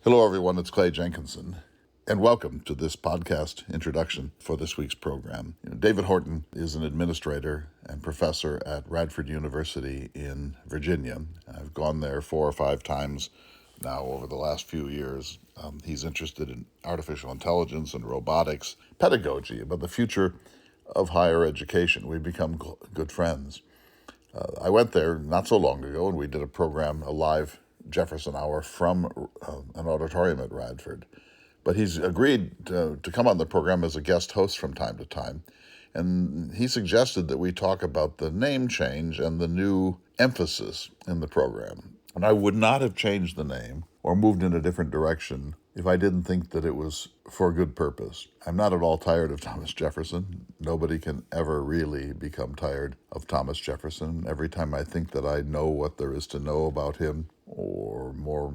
Hello, everyone. It's Clay Jenkinson, and welcome to this podcast introduction for this week's program. David Horton is an administrator and professor at Radford University in Virginia. I've gone there 4 or 5 times now over the last few years. He's interested in artificial intelligence and robotics, pedagogy, about the future of higher education. We've become good friends. I went there not so long ago, and we did a live Jefferson Hour from an auditorium at Radford. But he's agreed to come on the program as a guest host from time to time. And he suggested that we talk about the name change and the new emphasis in the program. And I would not have changed the name or moved in a different direction if I didn't think that it was for a good purpose. I'm not at all tired of Thomas Jefferson. Nobody can ever really become tired of Thomas Jefferson. Every time I think that I know what there is to know about him, or more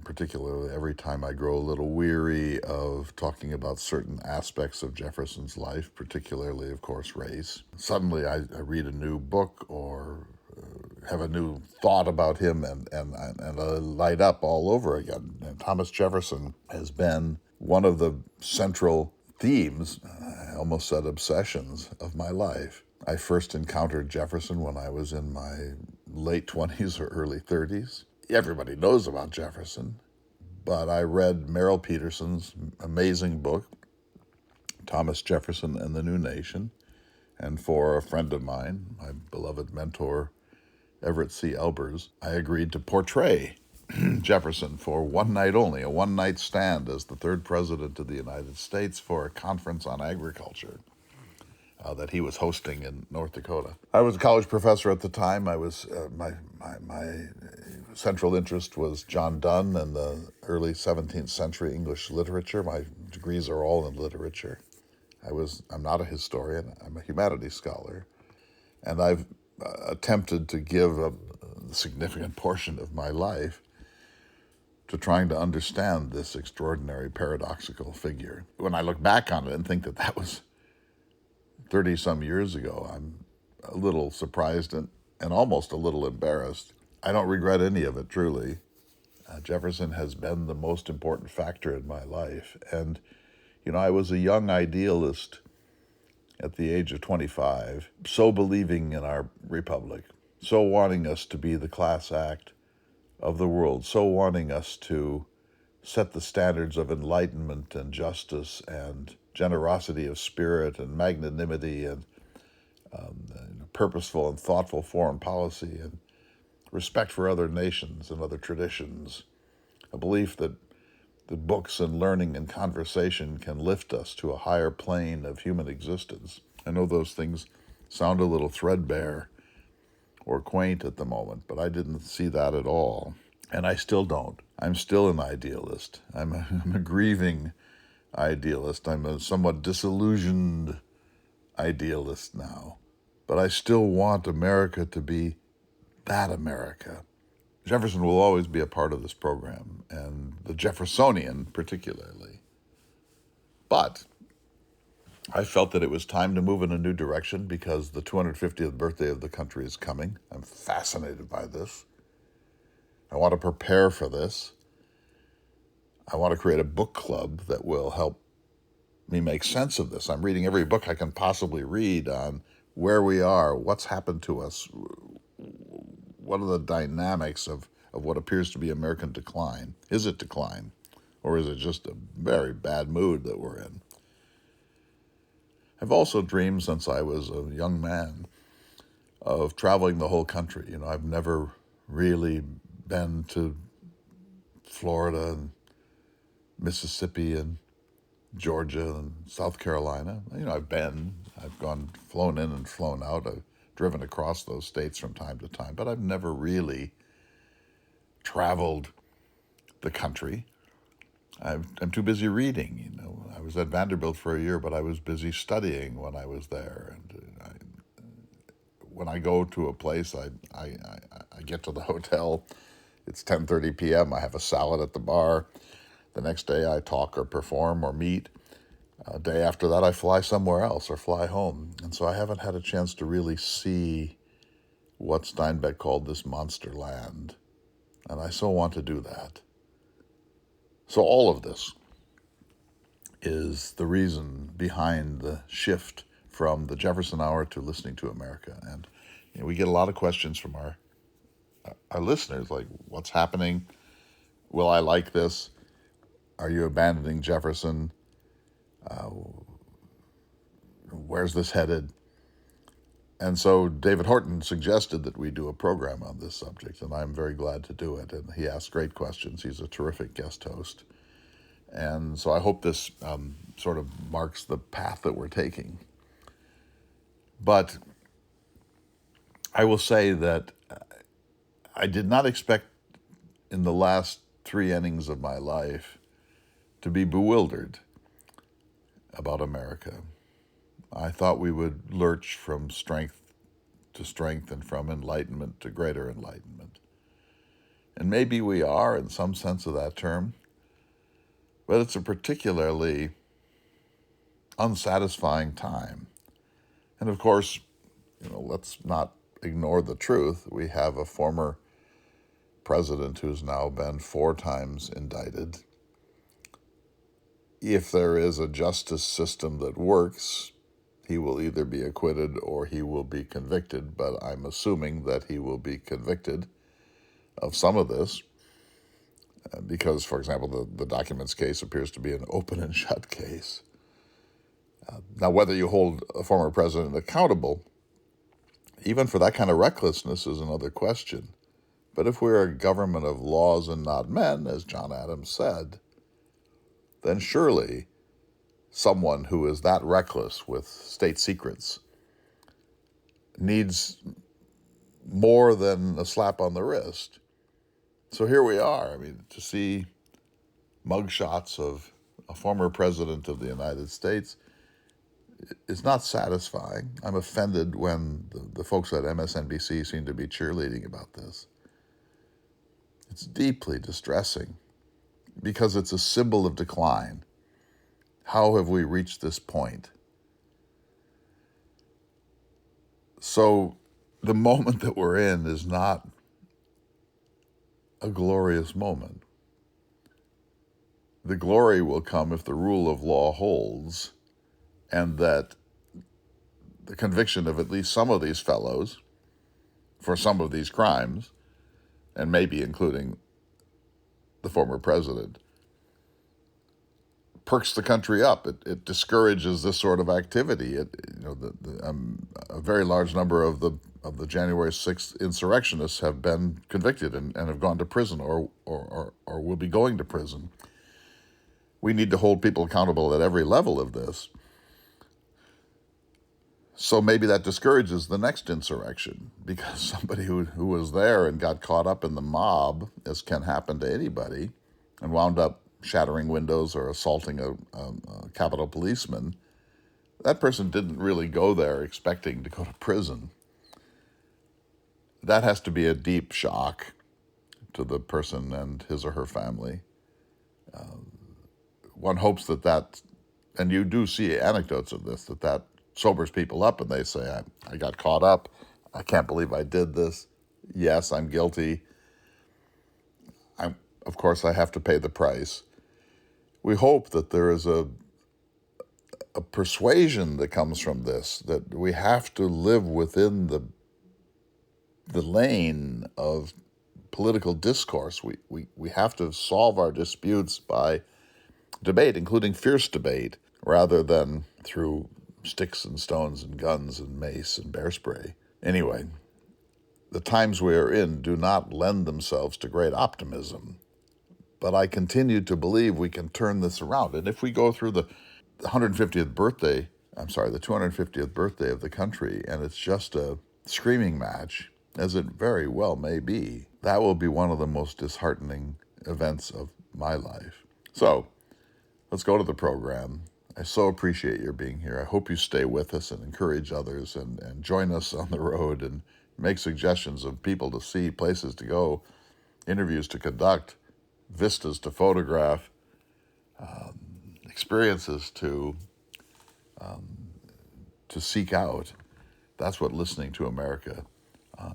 particularly, every time I grow a little weary of talking about certain aspects of Jefferson's life, particularly, of course, race, suddenly I read a new book or have a new thought about him and I light up all over again. And Thomas Jefferson has been one of the central themes, I almost said obsessions, of my life. I first encountered Jefferson when I was in my late 20s or early 30s. Everybody knows about Jefferson, but I read Merrill Peterson's amazing book, Thomas Jefferson and the New Nation, and for a friend of mine, my beloved mentor, Everett C. Elbers, I agreed to portray Jefferson for one night only, a one-night stand as the 3rd president of the United States for a conference on agriculture that he was hosting in North Dakota. I was a college professor at the time. I was my central interest was John Donne and the early 17th century English literature. My degrees are all in literature. I'm not a historian. I'm a humanities scholar, and I've attempted to give a significant portion of my life to trying to understand this extraordinary paradoxical figure. When I look back on it and think that that was 30-some years ago, I'm a little surprised and almost a little embarrassed. I don't regret any of it, truly. Jefferson has been the most important factor in my life. And, I was a young idealist at the age of 25, so believing in our republic, so wanting us to be the class act of the world, so wanting us to set the standards of enlightenment and justice and generosity of spirit and magnanimity and purposeful and thoughtful foreign policy and respect for other nations and other traditions, a belief that books and learning and conversation can lift us to a higher plane of human existence. I know those things sound a little threadbare or quaint at the moment, but I didn't see that at all. And I still don't. I'm still an idealist. I'm a grieving idealist. I'm a somewhat disillusioned idealist now. But I still want America to be that America. Jefferson will always be a part of this program, and the Jeffersonian particularly. But I felt that it was time to move in a new direction because the 250th birthday of the country is coming. I'm fascinated by this. I want to prepare for this. I want to create a book club that will help me make sense of this. I'm reading every book I can possibly read on where we are, what's happened to us, what are the dynamics of what appears to be American decline? Is it decline? Or is it just a very bad mood that we're in? I've also dreamed since I was a young man of traveling the whole country. I've never really been to Florida and Mississippi and Georgia and South Carolina. I've flown in and flown out. I've driven across those states from time to time, but I've never really traveled the country. I'm too busy reading. I was at Vanderbilt for a year, but I was busy studying when I was there. And when I go to a place, I get to the hotel. It's 10:30 p.m. I have a salad at the bar. The next day, I talk or perform or meet. Day after that, I fly somewhere else or fly home. And so I haven't had a chance to really see what Steinbeck called this monster land. And I so want to do that. So all of this is the reason behind the shift from the Jefferson Hour to Listening to America. And we get a lot of questions from our listeners, like, what's happening? Will I like this? Are you abandoning Jefferson? Where's this headed? And so David Horton suggested that we do a program on this subject, and I'm very glad to do it. And he asks great questions. He's a terrific guest host. And so I hope this sort of marks the path that we're taking. But I will say that I did not expect in the last 3 innings of my life to be bewildered about America. I thought we would lurch from strength to strength and from enlightenment to greater enlightenment. And maybe we are in some sense of that term, but it's a particularly unsatisfying time. And of course, let's not ignore the truth. We have a former president who's now been 4 times indicted. If there is a justice system that works, he will either be acquitted or he will be convicted, but I'm assuming that he will be convicted of some of this because, for example, the documents case appears to be an open and shut case. Now, whether you hold a former president accountable, even for that kind of recklessness, is another question. But if we're a government of laws and not men, as John Adams said, then surely someone who is that reckless with state secrets needs more than a slap on the wrist. So here we are. I mean, to see mugshots of a former president of the United States is not satisfying. I'm offended when the folks at MSNBC seem to be cheerleading about this. It's deeply distressing because it's a symbol of decline. How have we reached this point? So the moment that we're in is not a glorious moment. The glory will come if the rule of law holds and that the conviction of at least some of these fellows for some of these crimes, and maybe including the former president, perks the country up. It discourages this sort of activity. A very large number of the January 6th insurrectionists have been convicted and have gone to prison or will be going to prison. We need to hold people accountable at every level of this. So maybe that discourages the next insurrection because somebody who was there and got caught up in the mob, as can happen to anybody, and wound up shattering windows or assaulting a Capitol policeman, that person didn't really go there expecting to go to prison. That has to be a deep shock to the person and his or her family. One hopes that, and you do see anecdotes of this, that sobers people up and they say, I got caught up. I can't believe I did this. Yes, I'm guilty. Of course, I have to pay the price. We hope that there is a persuasion that comes from this, that we have to live within the lane of political discourse. We have to solve our disputes by debate, including fierce debate, rather than through sticks and stones and guns and mace and bear spray. Anyway, the times we are in do not lend themselves to great optimism, but I continue to believe we can turn this around. And if we go through the 250th birthday of the country, and it's just a screaming match, as it very well may be, that will be one of the most disheartening events of my life. So, let's go to the program. I so appreciate your being here. I hope you stay with us and encourage others and join us on the road and make suggestions of people to see, places to go, interviews to conduct, vistas to photograph, experiences to seek out. That's what listening to America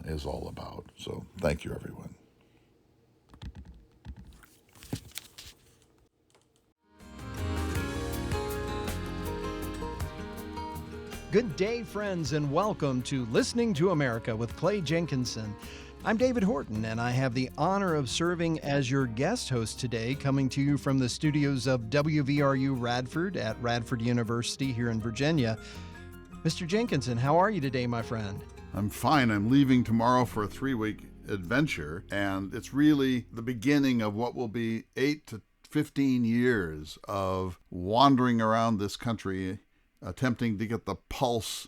is all about. So thank you, everyone. Good day, friends, and welcome to Listening to America with Clay Jenkinson. I'm David Horton, and I have the honor of serving as your guest host today, coming to you from the studios of WVRU Radford at Radford University here in Virginia. Mr. Jenkinson, how are you today, my friend? I'm fine. I'm leaving tomorrow for a 3-week adventure, and it's really the beginning of what will be 8 to 15 years of wandering around this country, attempting to get the pulse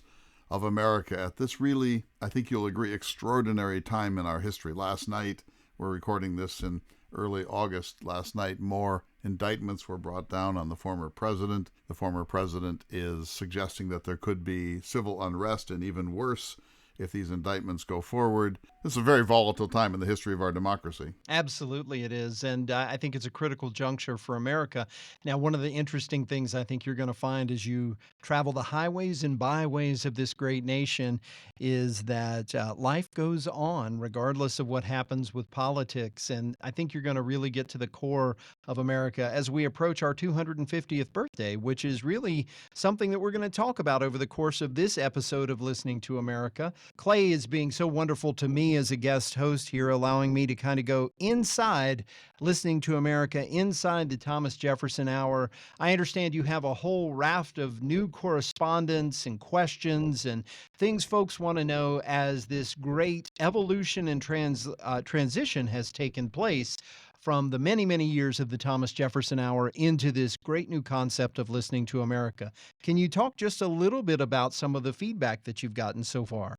of America at this really, I think you'll agree, extraordinary time in our history. Last night, we're recording this in early August. Last night, more indictments were brought down on the former president. The former president is suggesting that there could be civil unrest, and even worse, if these indictments go forward. This is a very volatile time in the history of our democracy. Absolutely it is, and I think it's a critical juncture for America. Now, one of the interesting things I think you're going to find as you travel the highways and byways of this great nation is that life goes on regardless of what happens with politics, and I think you're going to really get to the core of America as we approach our 250th birthday, which is really something that we're going to talk about over the course of this episode of Listening to America. Clay is being so wonderful to me as a guest host here, allowing me to kind of go inside Listening to America, inside the Thomas Jefferson Hour. I understand you have a whole raft of new correspondence and questions and things folks want to know as this great evolution and transition has taken place from the many, many years of the Thomas Jefferson Hour into this great new concept of Listening to America. Can you talk just a little bit about some of the feedback that you've gotten so far?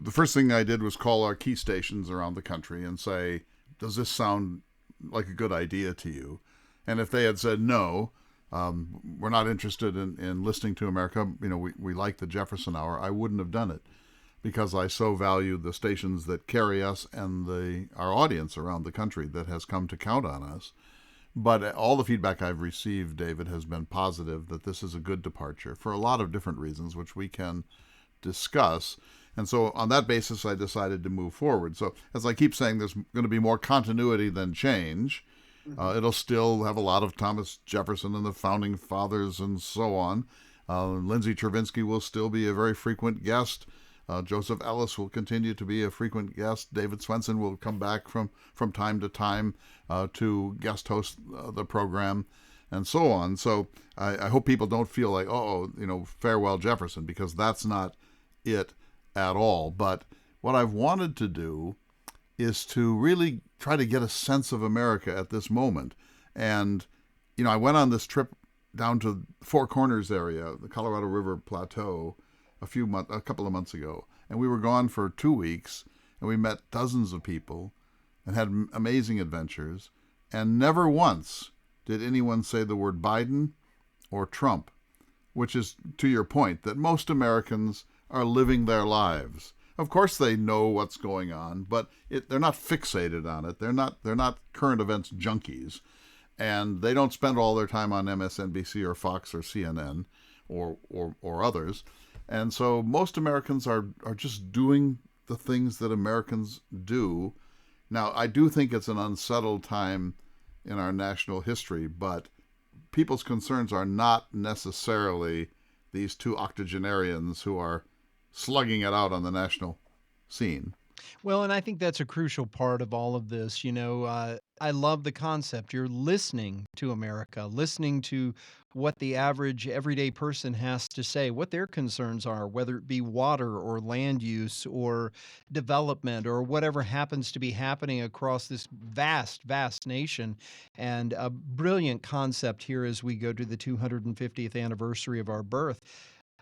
The first thing I did was call our key stations around the country and say, does this sound like a good idea to you? And if they had said no, we're not interested in listening to America, we like the Jefferson Hour, I wouldn't have done it, because I so value the stations that carry us and our audience around the country that has come to count on us. But all the feedback I've received, David, has been positive, that this is a good departure for a lot of different reasons, which we can discuss. And so on that basis, I decided to move forward. So as I keep saying, there's going to be more continuity than change. It'll still have a lot of Thomas Jefferson and the Founding Fathers and so on. Lindsay Chervinsky will still be a very frequent guest. Joseph Ellis will continue to be a frequent guest. David Swenson will come back from time to time to guest host the program, and so on. So I hope people don't feel like, farewell Jefferson, because that's not it at all. But what I've wanted to do is to really try to get a sense of America at this moment. And, I went on this trip down to Four Corners area, the Colorado River Plateau, a couple of months ago. And we were gone for 2 weeks, and we met dozens of people and had amazing adventures. And never once did anyone say the word Biden or Trump, which is to your point, that most Americans are living their lives. Of course they know what's going on, but they're not fixated on it. They're not current events junkies, and they don't spend all their time on MSNBC or Fox or CNN or others. And so most Americans are just doing the things that Americans do. Now, I do think it's an unsettled time in our national history, but people's concerns are not necessarily these two octogenarians who are slugging it out on the national scene. Well, and I think that's a crucial part of all of this. I love the concept. You're listening to America, listening to what the average everyday person has to say, what their concerns are, whether it be water or land use or development or whatever happens to be happening across this vast, vast nation. And a brilliant concept here as we go to the 250th anniversary of our birth.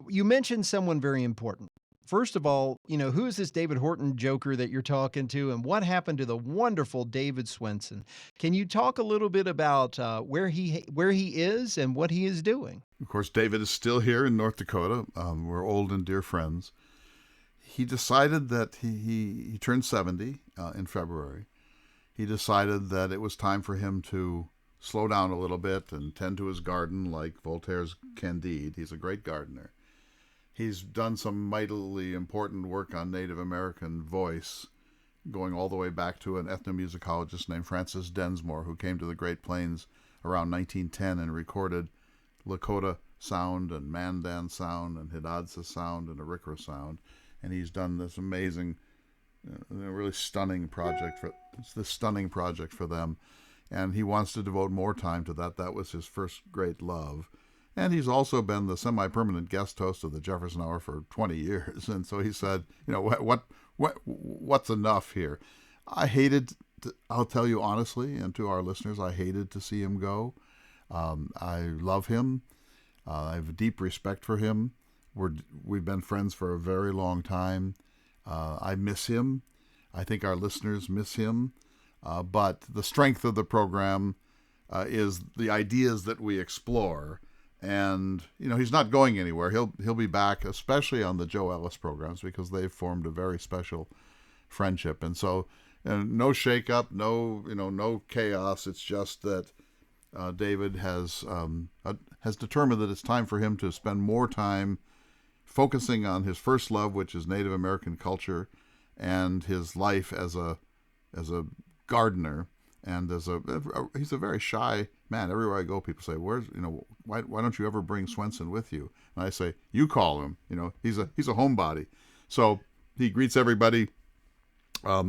You mentioned someone very important. First of all, who is this David Horton joker that you're talking to, and what happened to the wonderful David Swenson? Can you talk a little bit about where he is and what he is doing? Of course, David is still here in North Dakota. We're old and dear friends. He decided that he turned 70 in February. He decided that it was time for him to slow down a little bit and tend to his garden like Voltaire's Candide. He's a great gardener. He's done some mightily important work on Native American voice, going all the way back to an ethnomusicologist named Francis Densmore, who came to the Great Plains around 1910 and recorded Lakota sound and Mandan sound and Hidatsa sound and Arikara sound. And he's done this amazing, really stunning project for them. And he wants to devote more time to that. That was his first great love. And he's also been the semi-permanent guest host of the Jefferson Hour for 20 years. And so he said, what's enough here? I'll tell you honestly, and to our listeners, I hated to see him go. I love him. I have a deep respect for him. We've been friends for a very long time. I miss him. I think our listeners miss him. But the strength of the program is the ideas that we explore. And, he's not going anywhere. He'll be back, especially on the Joe Ellis programs, because they've formed a very special friendship. And so no shakeup, no chaos. It's just that David has determined that it's time for him to spend more time focusing on his first love, which is Native American culture, and his life as a gardener. And he's a very shy man. Everywhere I go, people say, why don't you ever bring Swenson with you? And I say, you call him. He's a homebody. So he greets everybody. I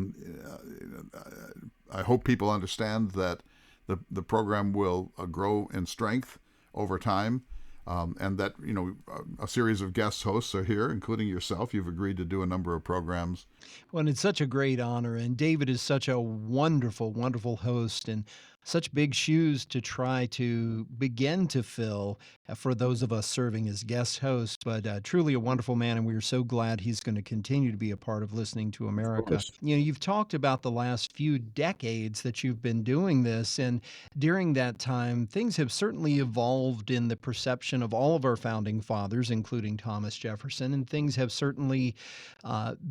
hope people understand that the program will grow in strength over time. And that, a series of guest hosts are here, including yourself. You've agreed to do a number of programs. Well, and it's such a great honor. And David is such a wonderful, wonderful host, and such big shoes to try to begin to fill for those of us serving as guest hosts. But truly a wonderful man, and we are so glad he's going to continue to be a part of Listening to America. You've talked about the last few decades that you've been doing this, and during that time, things have certainly evolved in the perception of all of our founding fathers, including Thomas Jefferson, and things have certainly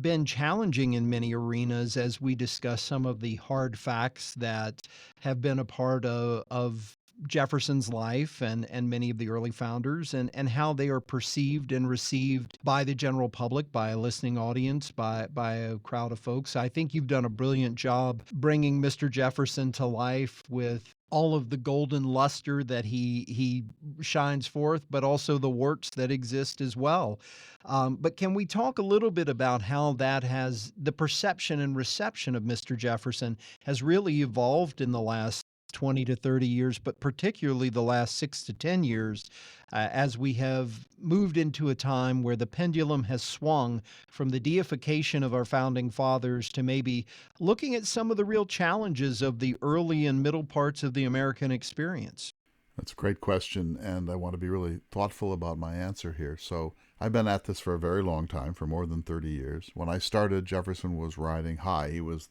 been challenging in many arenas as we discuss some of the hard facts that have been a part of Jefferson's life and many of the early founders, and how they are perceived and received by the general public, by a listening audience, by a crowd of folks. I think you've done a brilliant job bringing Mr. Jefferson to life with all of the golden luster that he shines forth, but also the warts that exist as well. But can we talk a little bit about how the perception and reception of Mr. Jefferson has really evolved in the last 20 to 30 years, but particularly the last 6 to 10 years, as we have moved into a time where the pendulum has swung from the deification of our founding fathers to maybe looking at some of the real challenges of the early and middle parts of the American experience? That's a great question, and I want to be really thoughtful about my answer here. So I've been at this for a very long time, for more than 30 years. When I started, Jefferson was riding high. He was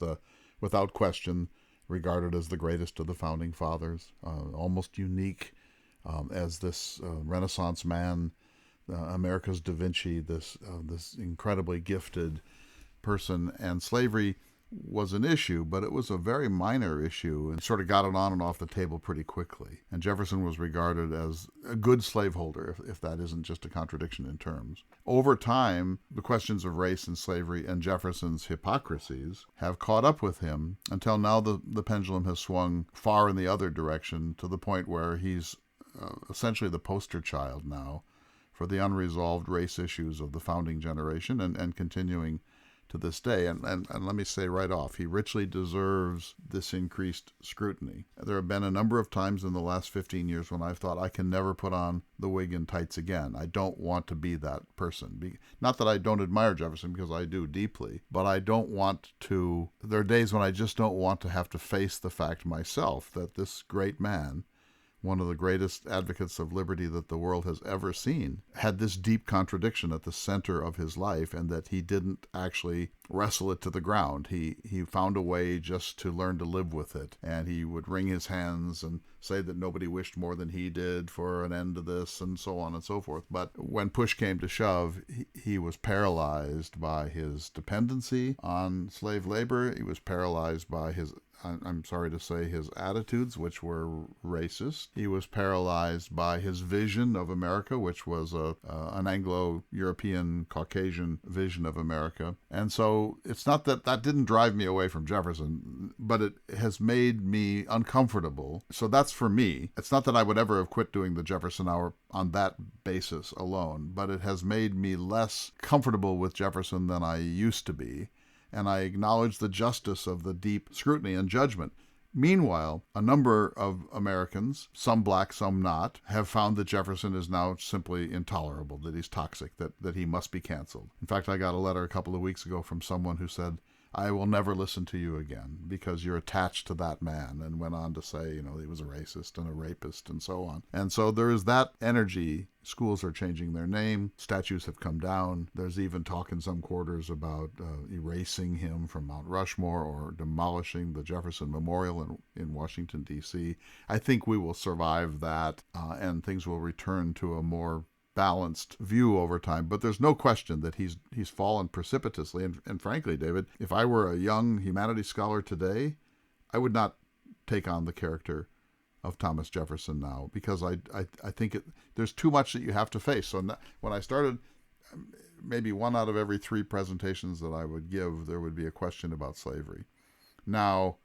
without question, regarded as the greatest of the founding fathers, almost unique as this Renaissance man, America's Da Vinci, this incredibly gifted person. And slavery was an issue, but it was a very minor issue and sort of got it on and off the table pretty quickly. And Jefferson was regarded as a good slaveholder, if that isn't just a contradiction in terms. Over time, the questions of race and slavery and Jefferson's hypocrisies have caught up with him until now the pendulum has swung far in the other direction to the point where he's essentially the poster child now for the unresolved race issues of the founding generation and continuing to this day. And let me say right off, he richly deserves this increased scrutiny. There have been a number of times in the last 15 years when I've thought I can never put on the wig and tights again. I don't want to be that person. Not that I don't admire Jefferson, because I do deeply, but I don't want to. There are days when I just don't want to have to face the fact myself that this great man, one of the greatest advocates of liberty that the world has ever seen, had this deep contradiction at the center of his life, and that he didn't actually wrestle it to the ground. He found a way just to learn to live with it, and he would wring his hands and say that nobody wished more than he did for an end to this, and so on and so forth. But when push came to shove, he was paralyzed by his dependency on slave labor. He was paralyzed by his I'm sorry to say, his attitudes, which were racist. He was paralyzed by his vision of America, which was an Anglo-European, Caucasian vision of America. And so it's not that that didn't drive me away from Jefferson, but it has made me uncomfortable. So that's for me. It's not that I would ever have quit doing the Jefferson Hour on that basis alone, but it has made me less comfortable with Jefferson than I used to be. And I acknowledge the justice of the deep scrutiny and judgment. Meanwhile, a number of Americans, some black, some not, have found that Jefferson is now simply intolerable, that he's toxic, that he must be canceled. In fact, I got a letter a couple of weeks ago from someone who said, I will never listen to you again because you're attached to that man, and went on to say, he was a racist and a rapist and so on. And so there is that energy. Schools are changing their name. Statues have come down. There's even talk in some quarters about erasing him from Mount Rushmore or demolishing the Jefferson Memorial in Washington, D.C. I think we will survive that, and things will return to a more balanced view over time. But there's no question that he's fallen precipitously. And frankly, David, if I were a young humanities scholar today, I would not take on the character of Thomas Jefferson now, because I think there's too much that you have to face. So when I started, maybe 1 out of every 3 presentations that I would give, there would be a question about slavery. Now,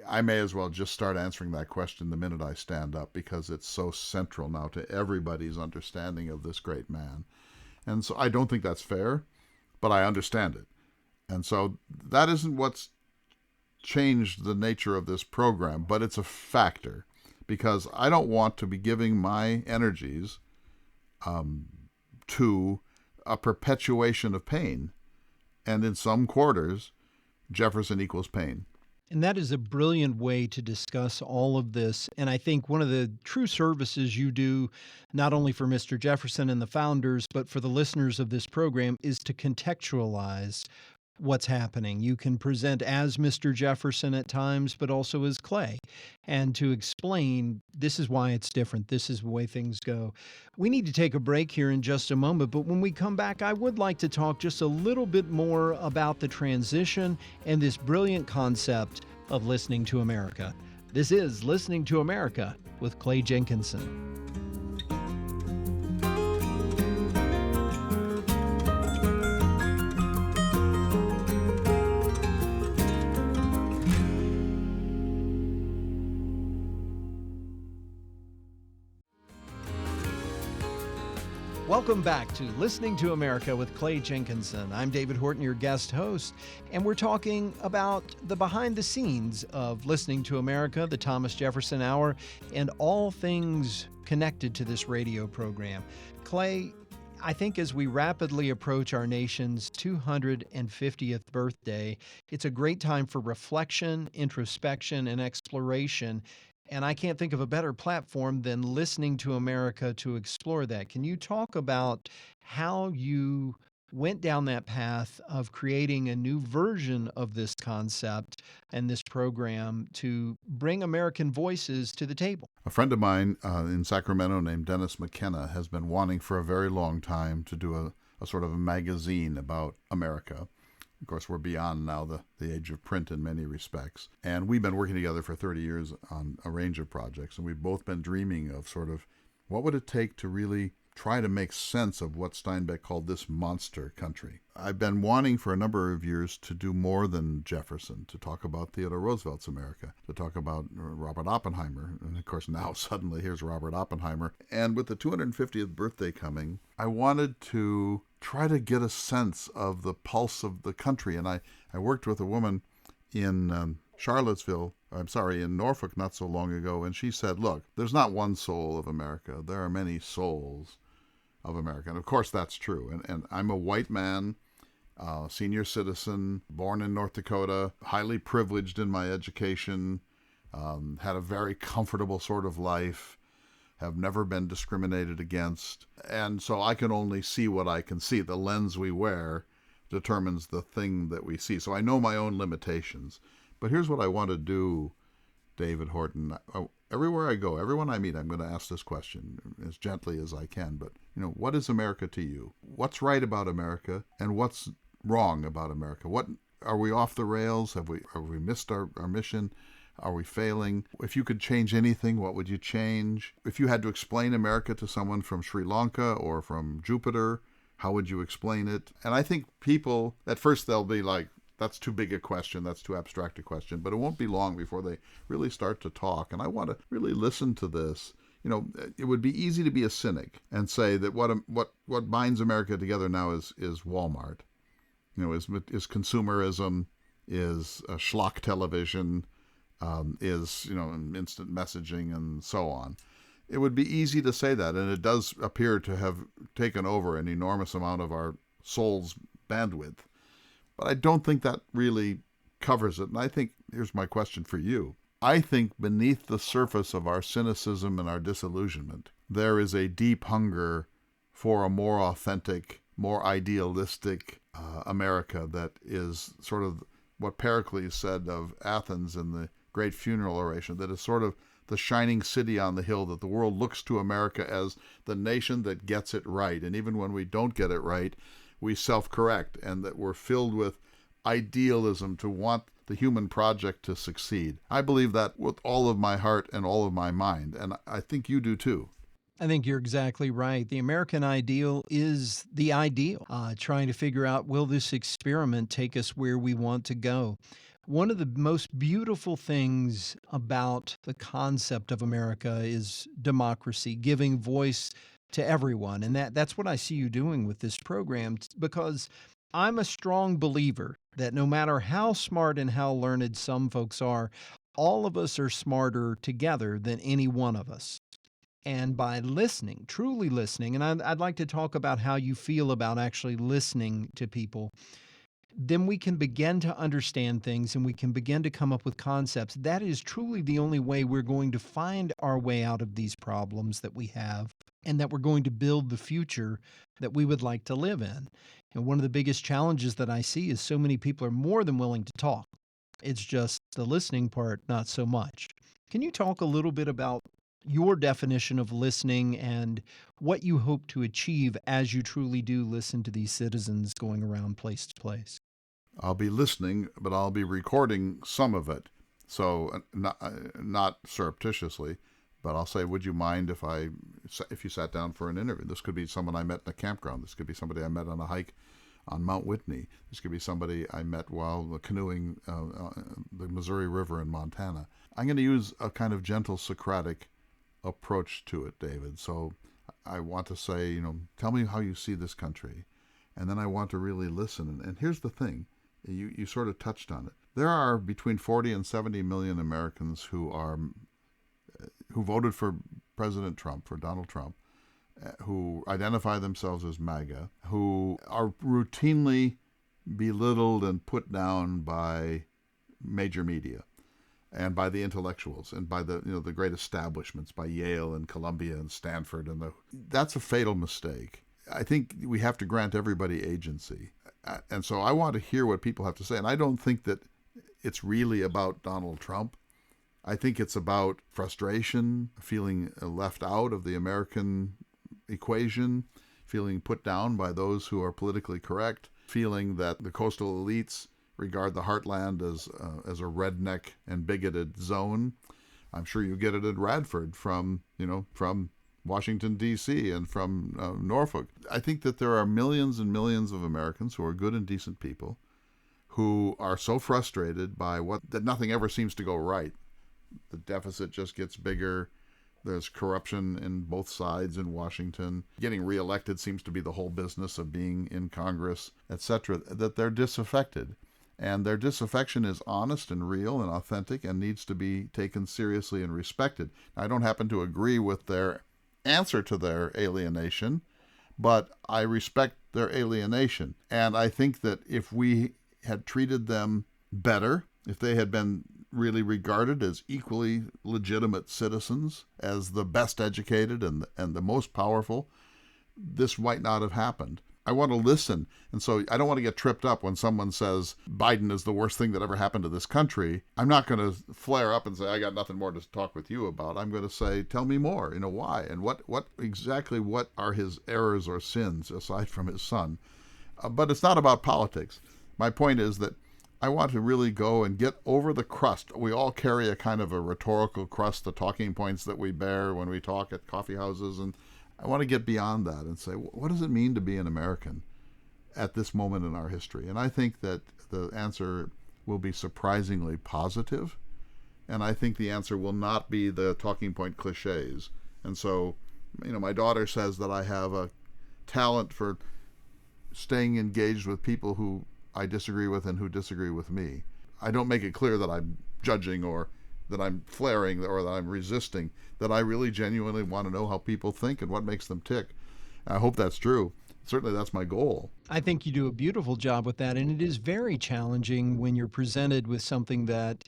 I may as well just start answering that question the minute I stand up, because it's so central now to everybody's understanding of this great man. And so I don't think that's fair, but I understand it. And so that isn't what's changed the nature of this program, but it's a factor, because I don't want to be giving my energies to a perpetuation of pain. And in some quarters, Jefferson equals pain. And that is a brilliant way to discuss all of this. And I think one of the true services you do, not only for Mr. Jefferson and the founders, but for the listeners of this program, is to contextualize what's happening. You can present as Mr. Jefferson at times, but also as Clay, and to explain this is why it's different. This is the way things go. We need to take a break here in just a moment, but when we come back, I would like to talk just a little bit more about the transition and this brilliant concept of listening to America. This is Listening to America with Clay Jenkinson. Welcome back to Listening to America with Clay Jenkinson. I'm David Horton, your guest host, and we're talking about the behind the scenes of Listening to America, the Thomas Jefferson Hour, and all things connected to this radio program. Clay, I think as we rapidly approach our nation's 250th birthday, it's a great time for reflection, introspection, and exploration. And I can't think of a better platform than Listening to America to explore that. Can you talk about how you went down that path of creating a new version of this concept and this program to bring American voices to the table? A friend of mine in Sacramento named Dennis McKenna has been wanting for a very long time to do a sort of a magazine about America. Of course, we're beyond now the age of print in many respects. And we've been working together for 30 years on a range of projects. And we've both been dreaming of sort of what would it take to really try to make sense of what Steinbeck called this monster country. I've been wanting for a number of years to do more than Jefferson, to talk about Theodore Roosevelt's America, to talk about Robert Oppenheimer. And of course, now suddenly here's Robert Oppenheimer. And with the 250th birthday coming, I wanted to try to get a sense of the pulse of the country. And I worked with a woman in in Norfolk not so long ago, and she said, look, there's not one soul of America. There are many souls of America. And of course that's true. And I'm a white man, senior citizen, born in North Dakota, highly privileged in my education, had a very comfortable sort of life, have never been discriminated against. And so I can only see what I can see. The lens we wear determines the thing that we see. So I know my own limitations. But here's what I want to do, David Horton. Everywhere I go, everyone I meet, I'm going to ask this question as gently as I can. But, what is America to you? What's right about America and what's wrong about America? What Are we off the rails? Have we missed our mission? Are we failing? If you could change anything, what would you change? If you had to explain America to someone from Sri Lanka or from Jupiter, how would you explain it? And I think people, at first they'll be like, that's too big a question, that's too abstract a question, but it won't be long before they really start to talk. And I want to really listen to this. It would be easy to be a cynic and say that what binds America together now is Walmart, is consumerism, is schlock television, is instant messaging and so on. It would be easy to say that, and it does appear to have taken over an enormous amount of our soul's bandwidth. But I don't think that really covers it. And I think, here's my question for you. I think beneath the surface of our cynicism and our disillusionment, there is a deep hunger for a more authentic, more idealistic America that is sort of what Pericles said of Athens in the great funeral oration, that is sort of the shining city on the hill, that the world looks to America as the nation that gets it right. And even when we don't get it right, we self-correct, and that we're filled with idealism to want the human project to succeed. I believe that with all of my heart and all of my mind, and I think you do too. I think you're exactly right. The American ideal is the ideal. Trying to figure out, will this experiment take us where we want to go? One of the most beautiful things about the concept of America is democracy, giving voice to everyone. And that's what I see you doing with this program, because I'm a strong believer that no matter how smart and how learned some folks are, all of us are smarter together than any one of us. And by listening, truly listening, and I'd like to talk about how you feel about actually listening to people, then we can begin to understand things and we can begin to come up with concepts. That is truly the only way we're going to find our way out of these problems that we have, and that we're going to build the future that we would like to live in. And one of the biggest challenges that I see is so many people are more than willing to talk. It's just the listening part, not so much. Can you talk a little bit about your definition of listening and what you hope to achieve as you truly do listen to these citizens going around place to place? I'll be listening, but I'll be recording some of it. So not surreptitiously, but I'll say, would you mind if you sat down for an interview? This could be someone I met in a campground. This could be somebody I met on a hike on Mount Whitney. This could be somebody I met while canoeing the Missouri River in Montana. I'm going to use a kind of gentle Socratic approach to it, David. So I want to say, tell me how you see this country. And then I want to really listen. And here's the thing. You sort of touched on it. There are between 40 and 70 million Americans who voted for President Trump, for Donald Trump, who identify themselves as MAGA, who are routinely belittled and put down by major media and by the intellectuals and by the the great establishments, by Yale and Columbia and Stanford, that's a fatal mistake. I think we have to grant everybody agency. And so I want to hear what people have to say. And I don't think that it's really about Donald Trump. I think it's about frustration, feeling left out of the American equation, feeling put down by those who are politically correct, feeling that the coastal elites regard the heartland as a redneck and bigoted zone. I'm sure you get it at Radford from Washington, D.C. and from Norfolk. I think that there are millions and millions of Americans who are good and decent people who are so frustrated by that nothing ever seems to go right. The deficit just gets bigger. There's corruption in both sides in Washington. Getting reelected seems to be the whole business of being in Congress, etc., that they're disaffected. And their disaffection is honest and real and authentic and needs to be taken seriously and respected. Now, I don't happen to agree with their answer to their alienation, but I respect their alienation. And I think that if we had treated them better, if they had been really regarded as equally legitimate citizens, as the best educated and the most powerful, this might not have happened. I want to listen. And so I don't want to get tripped up when someone says Biden is the worst thing that ever happened to this country. I'm not going to flare up and say, I got nothing more to talk with you about. I'm going to say, tell me more, why? And what are his errors or sins aside from his son? But it's not about politics. My point is that I want to really go and get over the crust. We all carry a kind of a rhetorical crust, the talking points that we bear when we talk at coffee houses. And I want to get beyond that and say, what does it mean to be an American at this moment in our history? And I think that the answer will be surprisingly positive. And I think the answer will not be the talking point cliches. And so, my daughter says that I have a talent for staying engaged with people who I disagree with and who disagree with me. I don't make it clear that I'm judging or that I'm flaring or that I'm resisting, that I really genuinely want to know how people think and what makes them tick. I hope that's true. Certainly that's my goal. I think you do a beautiful job with that. And it is very challenging when you're presented with something that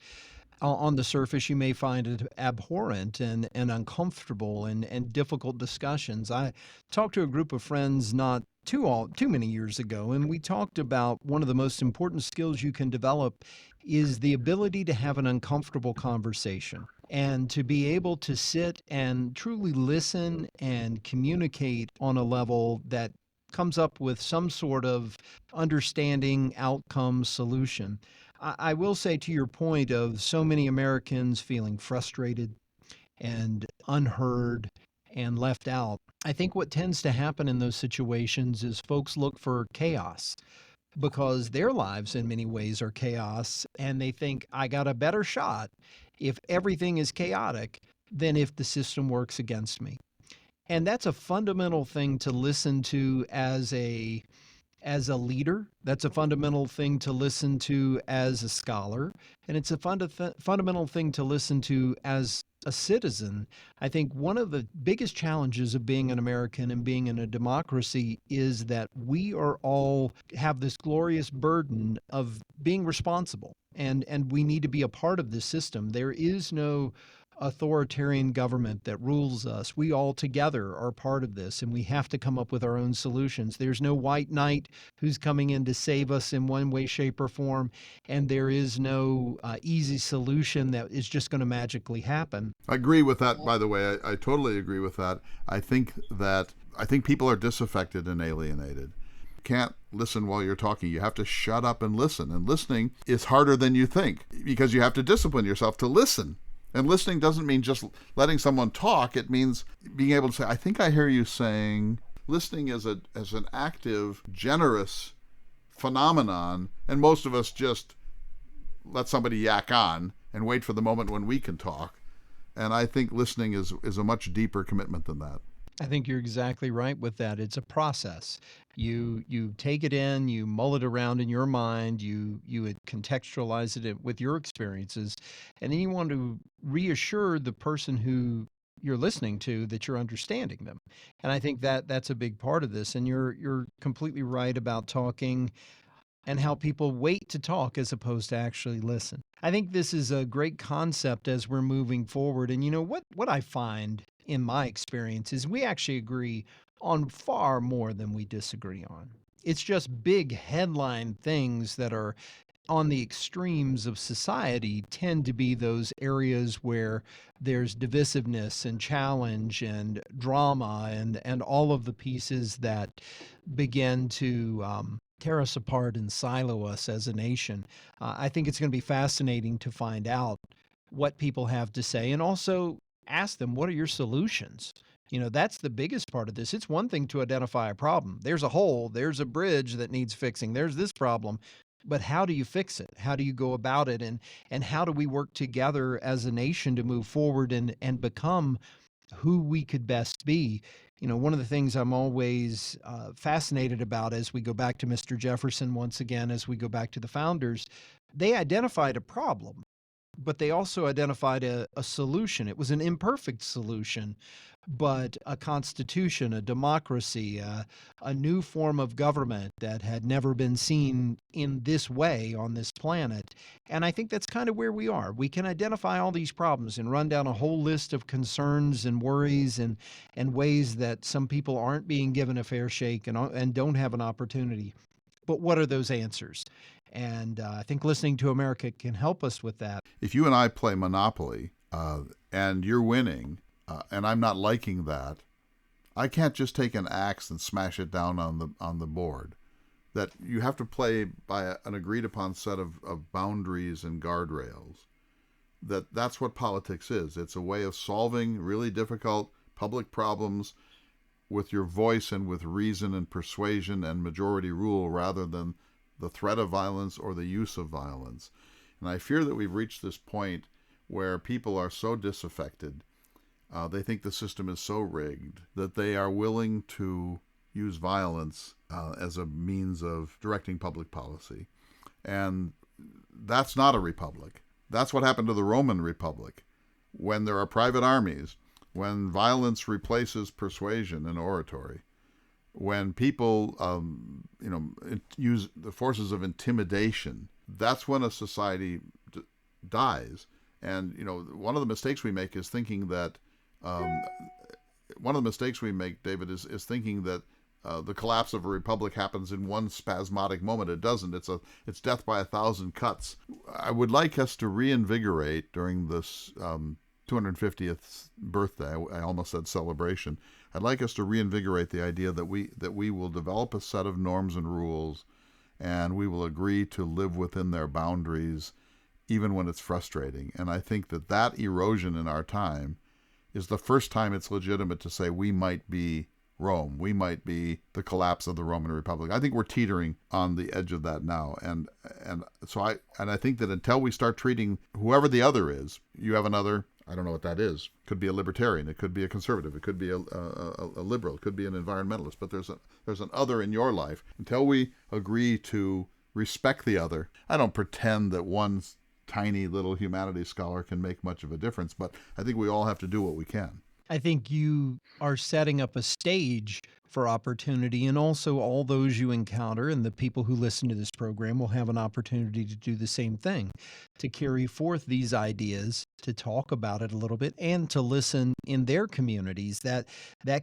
on the surface you may find it abhorrent and uncomfortable and difficult discussions. I talked to a group of friends not too many years ago, and we talked about one of the most important skills you can develop is the ability to have an uncomfortable conversation and to be able to sit and truly listen and communicate on a level that comes up with some sort of understanding, outcome, solution. I will say to your point of so many Americans feeling frustrated and unheard and left out, I think what tends to happen in those situations is folks look for chaos because their lives in many ways are chaos, and they think, I got a better shot if everything is chaotic than if the system works against me. And that's a fundamental thing to listen to as a leader. That's a fundamental thing to listen to as a scholar. And it's a fundamental thing to listen to as a citizen. I think one of the biggest challenges of being an American and being in a democracy is that we are all have this glorious burden of being responsible. And we need to be a part of this system. There is no authoritarian government that rules us. We all together are part of this, and we have to come up with our own solutions. There's no white knight who's coming in to save us in one way, shape, or form, and there is no easy solution that is just going to magically happen. I agree with that, by the way. I totally agree with that. I think people are disaffected and alienated. You can't listen while you're talking. You have to shut up and listen. And listening is harder than you think because you have to discipline yourself to listen. And listening doesn't mean just letting someone talk. It means being able to say, I think I hear you saying. Listening as an active, generous phenomenon, and most of us just let somebody yak on and wait for the moment when we can talk. And I think listening is a much deeper commitment than that. I think you're exactly right with that. It's a process. You take it in, you mull it around in your mind, you contextualize it with your experiences, and then you want to reassure the person who you're listening to that you're understanding them. And I think that that's a big part of this. And you're completely right about talking and how people wait to talk as opposed to actually listen. I think this is a great concept as we're moving forward. And what I find in my experience is we actually agree on far more than we disagree on. It's just big headline things that are on the extremes of society tend to be those areas where there's divisiveness and challenge and drama and all of the pieces that begin to tear us apart and silo us as a nation. I think it's going to be fascinating to find out what people have to say and also ask them, what are your solutions? That's the biggest part of this. It's one thing to identify a problem. There's a hole, there's a bridge that needs fixing, there's this problem. But how do you fix it? How do you go about it? And how do we work together as a nation to move forward and become who we could best be? One of the things I'm always fascinated about as we go back to Mr. Jefferson once again, as we go back to the founders, they identified a problem, but they also identified a solution. It was an imperfect solution, but a constitution, a democracy, a new form of government that had never been seen in this way on this planet. And I think that's kind of where we are. We can identify all these problems and run down a whole list of concerns and worries and ways that some people aren't being given a fair shake and don't have an opportunity. But what are those answers? And I think listening to America can help us with that. If you and I play Monopoly and you're winning, and I'm not liking that, I can't just take an axe and smash it down on the board. that you have to play by an agreed upon set of boundaries and guardrails. That's what politics is. It's a way of solving really difficult public problems with your voice and with reason and persuasion and majority rule rather than the threat of violence or the use of violence. And I fear that we've reached this point where people are so disaffected, they think the system is so rigged that they are willing to use violence as a means of directing public policy. And that's not a republic. That's what happened to the Roman Republic. When there are private armies, when violence replaces persuasion and oratory, when people use the forces of intimidation, that's when a society dies. And one of the mistakes we make is thinking that David, is thinking that the collapse of a republic happens in one spasmodic moment. It doesn't. It's death by 1,000 cuts. I would like us to reinvigorate during this 250th birthday. I almost said celebration. I'd like us to reinvigorate the idea that we will develop a set of norms and rules, and we will agree to live within their boundaries, even when it's frustrating. And I think that erosion in our time is the first time it's legitimate to say we might be Rome. We might be the collapse of the Roman Republic. I think we're teetering on the edge of that now. And so I think that until we start treating whoever the other is, you have another, I don't know what that is. It could be a libertarian. It could be a conservative. It could be a liberal. It could be an environmentalist. But there's an other in your life. Until we agree to respect the other, I don't pretend that one tiny little humanities scholar can make much of a difference, but I think we all have to do what we can. I think you are setting up a stage for opportunity, and also all those you encounter and the people who listen to this program will have an opportunity to do the same thing, to carry forth these ideas, to talk about it a little bit, and to listen in their communities. That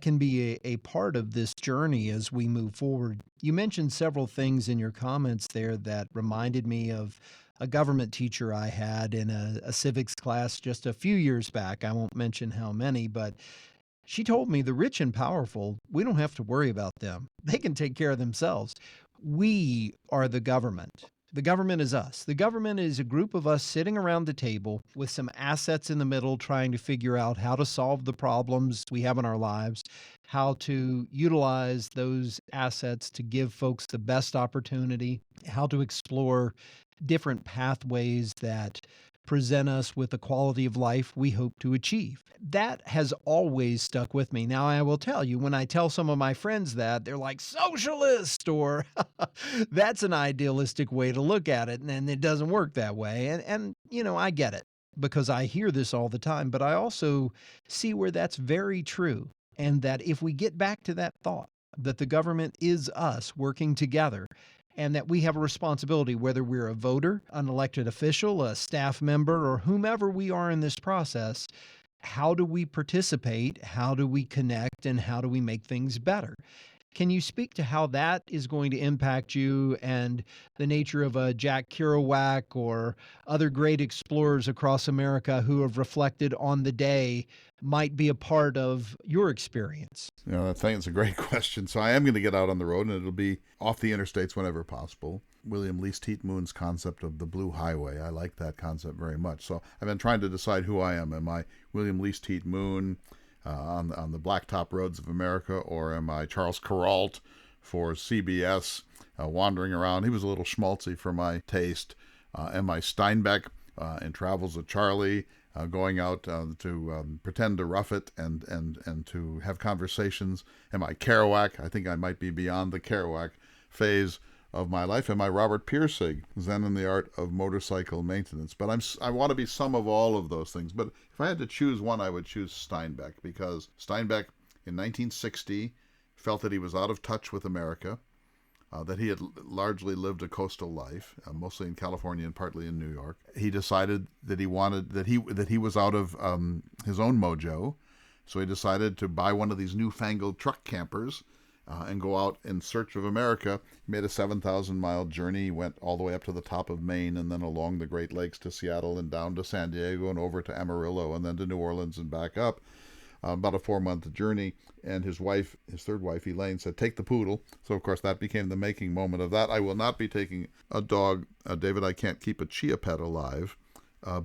can be a part of this journey as we move forward. You mentioned several things in your comments there that reminded me of a government teacher I had in a civics class just a few years back. I won't mention how many, but she told me the rich and powerful, we don't have to worry about them. They can take care of themselves. We are the government. The government is us. The government is a group of us sitting around the table with some assets in the middle, trying to figure out how to solve the problems we have in our lives, how to utilize those assets to give folks the best opportunity, how to explore different pathways that present us with the quality of life we hope to achieve. That has always stuck with me. Now, I will tell you, when I tell some of my friends that, they're like, socialist, or that's an idealistic way to look at it, and it doesn't work that way. And I get it, because I hear this all the time, but I also see where that's very true. And that if we get back to that thought, that the government is us working together, and that we have a responsibility, whether we're a voter, an elected official, a staff member, or whomever we are in this process, how do we participate? How do we connect? And how do we make things better? Can you speak to how that is going to impact you and the nature of a Jack Kerouac or other great explorers across America who have reflected on the day might be a part of your experience? I think it's a great question. So I am going to get out on the road, and it'll be off the interstates whenever possible. William Least Heat Moon's concept of the Blue Highway, I like that concept very much. So I've been trying to decide who I am. Am I William Least Heat Moon on the blacktop roads of America, or am I Charles Kuralt for CBS wandering around? He was a little schmaltzy for my taste. Am I Steinbeck in Travels with Charlie, going out to pretend to rough it and to have conversations? Am I Kerouac? I think I might be beyond the Kerouac phase of my life. Am I Robert Pirsig, Zen in the Art of Motorcycle Maintenance? But I want to be some of all of those things. But if I had to choose one, I would choose Steinbeck, because Steinbeck in 1960 felt that he was out of touch with America, that he had largely lived a coastal life, mostly in California and partly in New York. He decided that he was out of his own mojo, so he decided to buy one of these newfangled truck campers and go out in search of America. He made a 7,000-mile journey. He went all the way up to the top of Maine, and then along the Great Lakes to Seattle, and down to San Diego, and over to Amarillo, and then to New Orleans and back up. about a 4-month journey. And his wife, his third wife, Elaine, said, take the poodle. So, of course, that became the making moment of that. I will not be taking a dog. David, I can't keep a chia pet alive,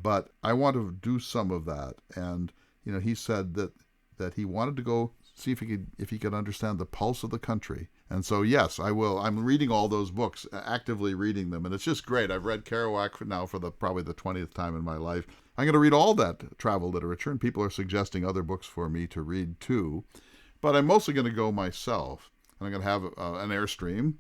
but I want to do some of that. And, he said that he wanted to go see if he could understand the pulse of the country. And so, yes, I will. I'm reading all those books, actively reading them, and it's just great. I've read Kerouac now for probably the 20th time in my life. I'm going to read all that travel literature, and people are suggesting other books for me to read too. But I'm mostly going to go myself, and I'm going to have an Airstream,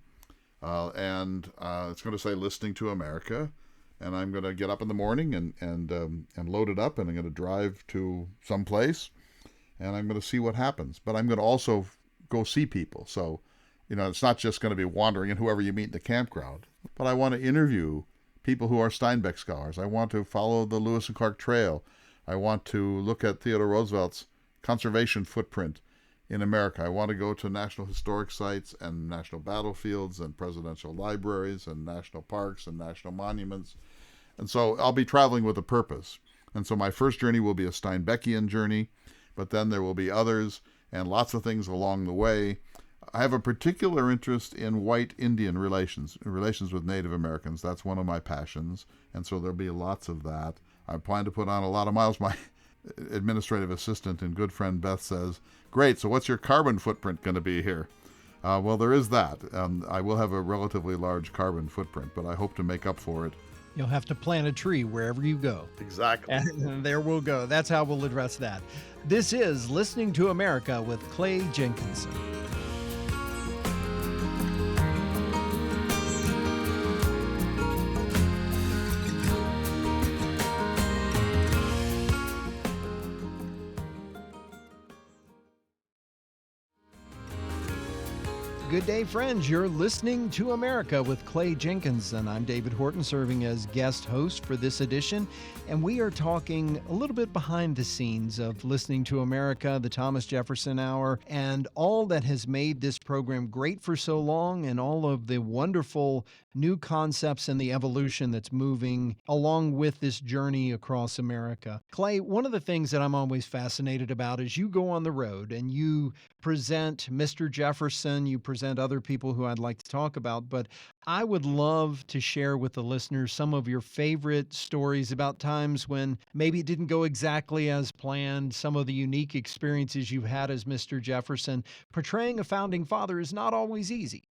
and it's going to say "Listening to America," and I'm going to get up in the morning and load it up, and I'm going to drive to some place, and I'm going to see what happens. But I'm going to also go see people. So, it's not just going to be wandering and whoever you meet in the campground, but I want to interview people who are Steinbeck scholars. I want to follow the Lewis and Clark Trail. I want to look at Theodore Roosevelt's conservation footprint in America. I want to go to national historic sites and national battlefields and presidential libraries and national parks and national monuments. And so I'll be traveling with a purpose. And so my first journey will be a Steinbeckian journey, but then there will be others and lots of things along the way. I have a particular interest in white Indian relations with Native Americans. That's one of my passions, and so there'll be lots of that. I plan to put on a lot of miles. My administrative assistant and good friend Beth says, great, so what's your carbon footprint going to be here? Well, there is that. I will have a relatively large carbon footprint, but I hope to make up for it. You'll have to plant a tree wherever you go. Exactly. And there we'll go. That's how we'll address that. This is Listening to America with Clay Jenkinson. Good day, friends. You're listening to America with Clay Jenkinson. I'm David Horton, serving as guest host for this edition, and we are talking a little bit behind the scenes of Listening to America, the Thomas Jefferson Hour, and all that has made this program great for so long, and all of the wonderful new concepts and the evolution that's moving along with this journey across America. Clay, one of the things that I'm always fascinated about is you go on the road and you present Mr. Jefferson, you present other people who I'd like to talk about, but I would love to share with the listeners some of your favorite stories about times when maybe it didn't go exactly as planned, some of the unique experiences you've had as Mr. Jefferson. Portraying a founding father is not always easy.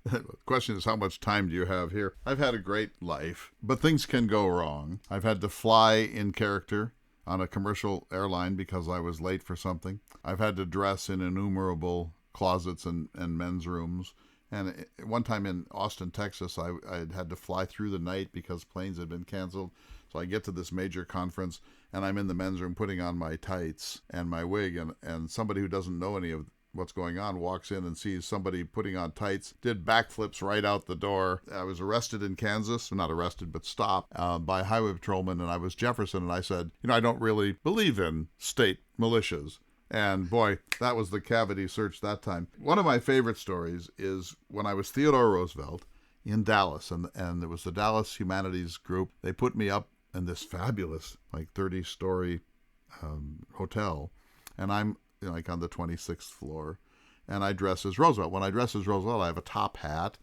The question is, how much time do you have here? I've had a great life, but things can go wrong. I've had to fly in character on a commercial airline because I was late for something. I've had to dress in innumerable closets and men's rooms. And one time in Austin, Texas, I had to fly through the night because planes had been canceled. So I get to this major conference, and I'm in the men's room putting on my tights and my wig, and somebody who doesn't know any of what's going on walks in and sees somebody putting on tights, did backflips right out the door. I was arrested in Kansas, not arrested, but stopped by a highway patrolman, and I was Jefferson, and I said, I don't really believe in state militias. And boy, that was the cavity search that time. One of my favorite stories is when I was Theodore Roosevelt in Dallas, and it was the Dallas Humanities Group. They put me up in this fabulous, 30-story hotel, and I'm on the 26th floor, and I dress as Roosevelt. When I dress as Roosevelt, I have a top hat,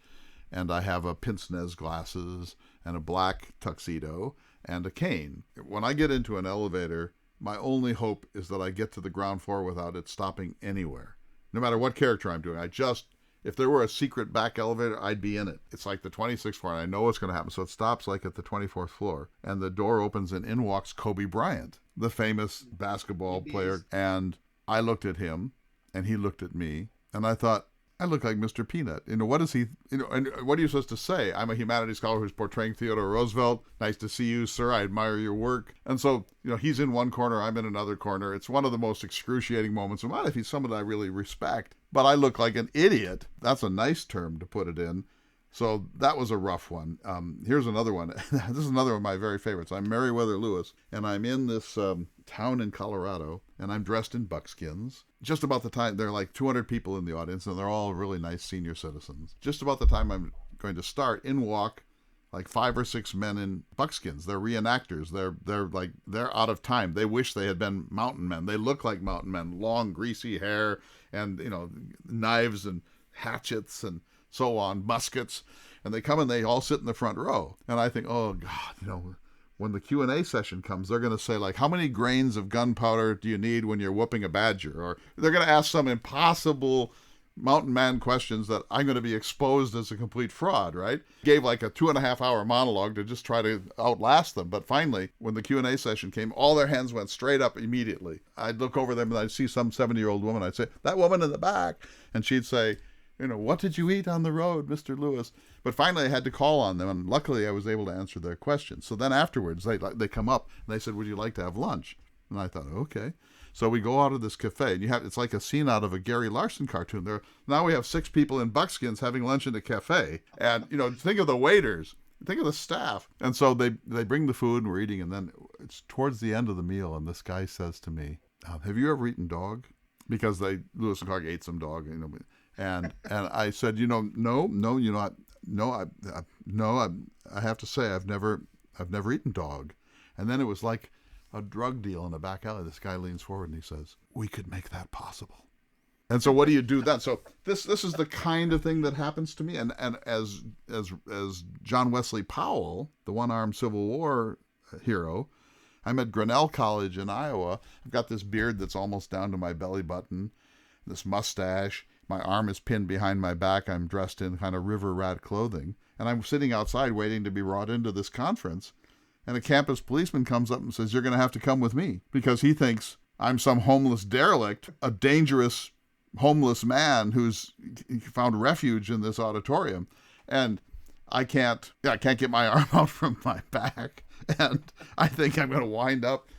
and I have a pince-nez glasses, and a black tuxedo, and a cane. When I get into an elevator, my only hope is that I get to the ground floor without it stopping anywhere. No matter what character I'm doing, if there were a secret back elevator, I'd be in it. It's like the 26th floor, and I know what's going to happen, so it stops at the 24th floor, and the door opens, and in walks Kobe Bryant, the famous basketball player, and I looked at him, and he looked at me, and I thought, I look like Mr. Peanut. What is he, and what are you supposed to say? I'm a humanities scholar who's portraying Theodore Roosevelt. Nice to see you, sir. I admire your work. And so, he's in one corner, I'm in another corner. It's one of the most excruciating moments of my life. He's someone I really respect, but I look like an idiot. That's a nice term to put it in. So that was a rough one. Here's another one. This is another of my very favorites. I'm Meriwether Lewis, and I'm in this town in Colorado, and I'm dressed in buckskins. Just about the time, there are 200 people in the audience, and they're all really nice senior citizens. Just about the time I'm going to start, in walk like 5 or 6 men in buckskins. They're reenactors. They're out of time. They wish they had been mountain men. They look like mountain men, long greasy hair and knives and hatchets and so on, muskets. And they come and they all sit in the front row. And I think, oh God, when the Q&A session comes, they're going to say, like, how many grains of gunpowder do you need when you're whooping a badger? Or they're going to ask some impossible mountain man questions that I'm going to be exposed as a complete fraud, right? Gave like a 2.5-hour monologue to just try to outlast them. But finally, when the Q&A session came, all their hands went straight up immediately. I'd look over them and I'd see some 70-year-old woman. I'd say, that woman in the back. And she'd say, what did you eat on the road, Mr. Lewis? But finally, I had to call on them, and luckily, I was able to answer their questions. So then afterwards, they come up, and they said, would you like to have lunch? And I thought, okay. So we go out of this cafe, and it's like a scene out of a Gary Larson cartoon. Now we have 6 people in buckskins having lunch in a cafe. And, think of the waiters. Think of the staff. And so they bring the food, and we're eating, and then it's towards the end of the meal, and this guy says to me, have you ever eaten dog? Because Lewis and Clark ate some dog, And I said, no, I have to say I've never eaten dog. And then it was like a drug deal in the back alley. This guy leans forward and he says, we could make that possible. And so what do you do then? So this is the kind of thing that happens to me. And as John Wesley Powell, the one-armed Civil War hero, I'm at Grinnell College in Iowa. I've got this beard that's almost down to my belly button, this mustache. My arm is pinned behind my back. I'm dressed in kind of river rat clothing. And I'm sitting outside waiting to be brought into this conference. And a campus policeman comes up and says, you're going to have to come with me, because he thinks I'm some homeless derelict, a dangerous homeless man who's found refuge in this auditorium. And I can't get my arm out from my back. And I think I'm going to wind up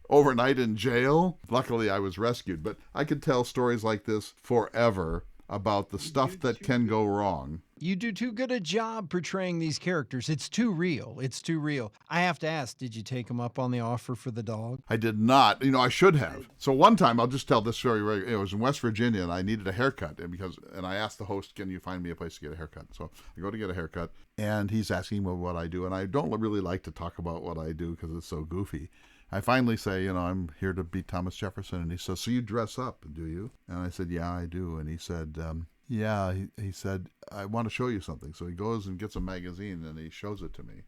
overnight in jail. Luckily, I was rescued. But I could tell stories like this forever about the stuff that can go wrong. You do too good a job portraying these characters. It's too real. It's too real. I have to ask, did you take him up on the offer for the dog? I did not. I should have. So one time, I'll just tell this story. It was in West Virginia, and I needed a haircut. And I asked the host, can you find me a place to get a haircut? So I go to get a haircut, and he's asking me what I do. And I don't really like to talk about what I do because it's so goofy. I finally say, I'm here to beat Thomas Jefferson. And he says, so you dress up, do you? And I said, yeah, I do. And he said, he said, I want to show you something. So he goes and gets a magazine and he shows it to me.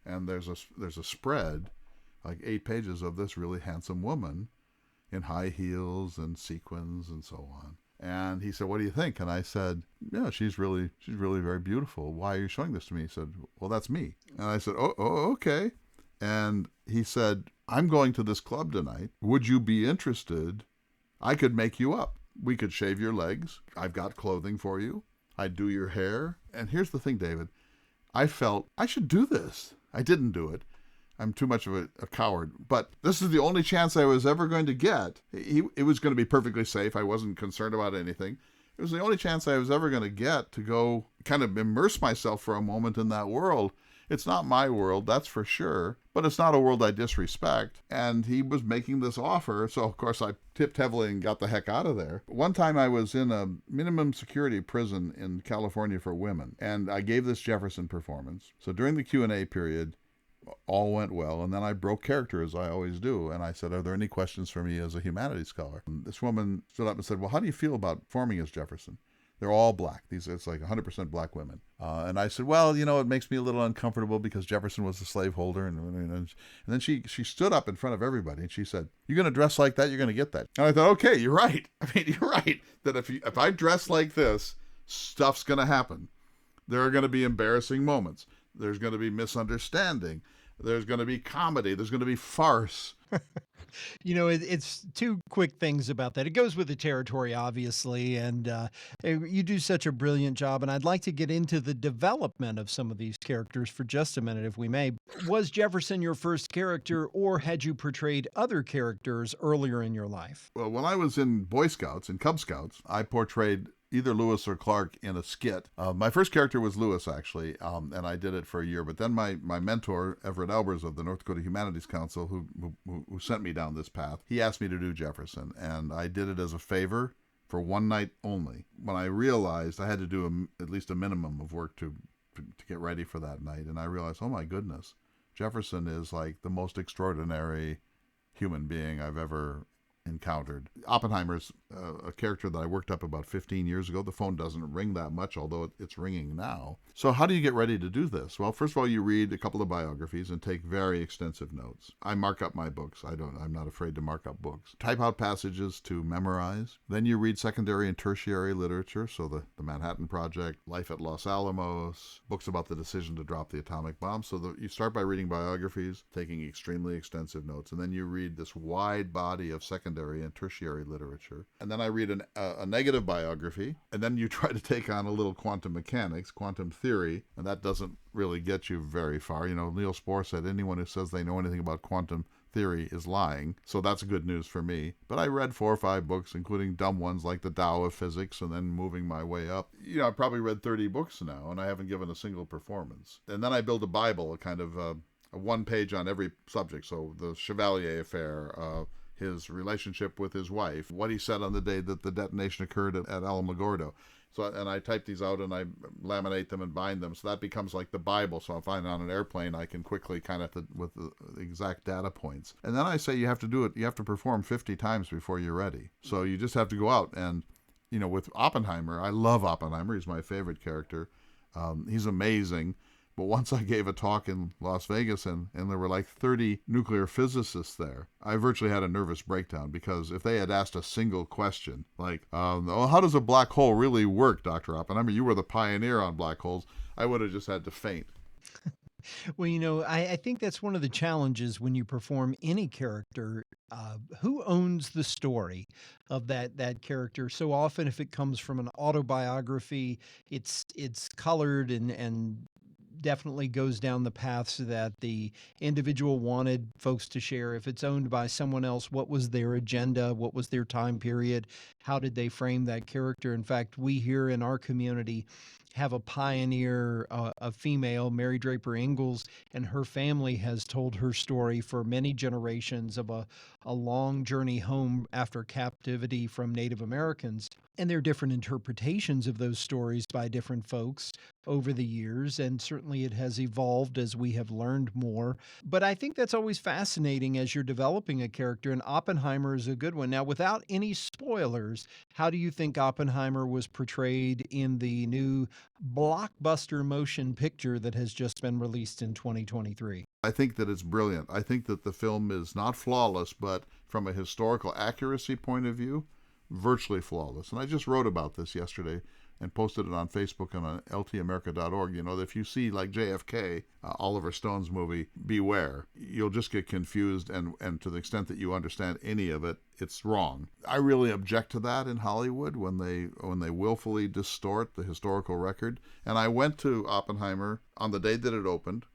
And there's a spread, like 8 pages of this really handsome woman in high heels and sequins and so on. And he said, what do you think? And I said, yeah, she's really very beautiful. Why are you showing this to me? He said, well, that's me. And I said, oh, okay. And he said, I'm going to this club tonight. Would you be interested? I could make you up. We could shave your legs. I've got clothing for you. I'd do your hair. And here's the thing, David. I felt I should do this. I didn't do it. I'm too much of a coward. But this is the only chance I was ever going to get. It was going to be perfectly safe. I wasn't concerned about anything. It was the only chance I was ever going to get to go kind of immerse myself for a moment in that world. It's not my world, that's for sure, but it's not a world I disrespect. And he was making this offer, so of course I tipped heavily and got the heck out of there. One time I was in a minimum security prison in California for women, and I gave this Jefferson performance. So during the Q&A period, all went well, and then I broke character, as I always do, and I said, are there any questions for me as a humanities scholar? And this woman stood up and said, well, how do you feel about performing as Jefferson? They're all black. It's like 100% black women. And I said, well, it makes me a little uncomfortable because Jefferson was a slaveholder. And then she stood up in front of everybody and she said, you're going to dress like that, you're going to get that. And I thought, okay, you're right. You're right. That if I dress like this, stuff's going to happen. There are going to be embarrassing moments. There's going to be misunderstanding. There's going to be comedy. There's going to be farce. It's 2 quick things about that. It goes with the territory, obviously, and you do such a brilliant job, and I'd like to get into the development of some of these characters for just a minute, if we may. Was Jefferson your first character, or had you portrayed other characters earlier in your life? Well, when I was in Boy Scouts and Cub Scouts, I portrayed either Lewis or Clark in a skit. My first character was Lewis, actually, and I did it for a year. But then my mentor, Everett Albers of the North Dakota Humanities Council, who sent me down this path, he asked me to do Jefferson, and I did it as a favor for one night only. When I realized I had to do at least a minimum of work to to get ready for that night, and I realized, oh my goodness, Jefferson is like the most extraordinary human being I've ever encountered. Oppenheimer's a character that I worked up about 15 years ago. The phone doesn't ring that much, although it's ringing now. So how do you get ready to do this? Well, first of all, you read a couple of biographies and take very extensive notes. I mark up my books. I'm not afraid to mark up books. Type out passages to memorize. Then you read secondary and tertiary literature, so the Manhattan Project, Life at Los Alamos, books about the decision to drop the atomic bomb. So you start by reading biographies, taking extremely extensive notes, and then you read this wide body of secondary and tertiary literature. And then I read a negative biography, and then you try to take on a little quantum mechanics, quantum theory, and that doesn't really get you very far. Niels Bohr said anyone who says they know anything about quantum theory is lying, so that's good news for me. But I read 4 or 5 books, including dumb ones like The Tao of Physics, and then moving my way up. I've probably read 30 books now, and I haven't given a single performance. And then I build a Bible, a kind of a 1 page on every subject. So the Chevalier affair, his relationship with his wife, what he said on the day that the detonation occurred at Alamogordo. And I type these out and I laminate them and bind them. So that becomes like the Bible. So if I'm on an airplane, I can quickly with the exact data points. And then I say you have to do it. You have to perform 50 times before you're ready. So you just have to go out. And, with Oppenheimer, I love Oppenheimer. He's my favorite character. He's amazing. But once I gave a talk in Las Vegas and there were like 30 nuclear physicists there, I virtually had a nervous breakdown, because if they had asked a single question, like, how does a black hole really work, Dr. Oppenheimer? You were the pioneer on black holes. I would have just had to faint. Well, I think that's one of the challenges when you perform any character. Who owns the story of that character? So often, if it comes from an autobiography, it's colored and definitely goes down the paths that the individual wanted folks to share. If it's owned by someone else, what was their agenda? What was their time period? How did they frame that character? In fact, we here in our community have a pioneer, a female, Mary Draper Ingalls, and her family has told her story for many generations of a long journey home after captivity from Native Americans. And there are different interpretations of those stories by different folks over the years, and certainly it has evolved as we have learned more. But I think that's always fascinating as you're developing a character, and Oppenheimer is a good one. Now, without any spoilers, how do you think Oppenheimer was portrayed in the new blockbuster motion picture that has just been released in 2023? I think that it's brilliant. I think that the film is not flawless, but from a historical accuracy point of view, virtually flawless. And I just wrote about this yesterday and posted it on Facebook and on ltamerica.org. That if you see like JFK, Oliver Stone's movie, beware. You'll just get confused, and to the extent that you understand any of it, it's wrong. I really object to that in Hollywood when they willfully distort the historical record. And I went to Oppenheimer on the day that it opened,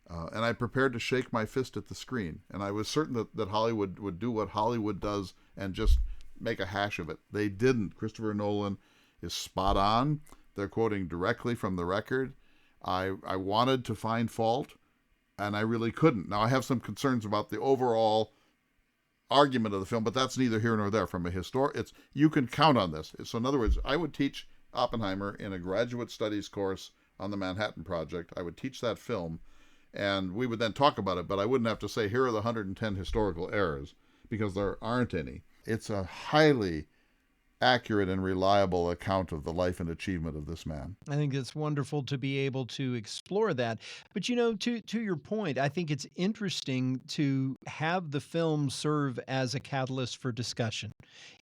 and I prepared to shake my fist at the screen. And I was certain that Hollywood would do what Hollywood does and just make a hash of it. They didn't. Christopher Nolan is spot on. They're quoting directly from the record. I wanted to find fault, and I really couldn't. Now, I have some concerns about the overall argument of the film, but that's neither here nor there. From a you can count on this. So in other words, I would teach Oppenheimer in a graduate studies course on the Manhattan Project. I would teach that film, and we would then talk about it, but I wouldn't have to say, here are the 110 historical errors, because there aren't any. It's a highly accurate and reliable account of the life and achievement of this man. I think it's wonderful to be able to explore that. But to your point, I think it's interesting to have the film serve as a catalyst for discussion.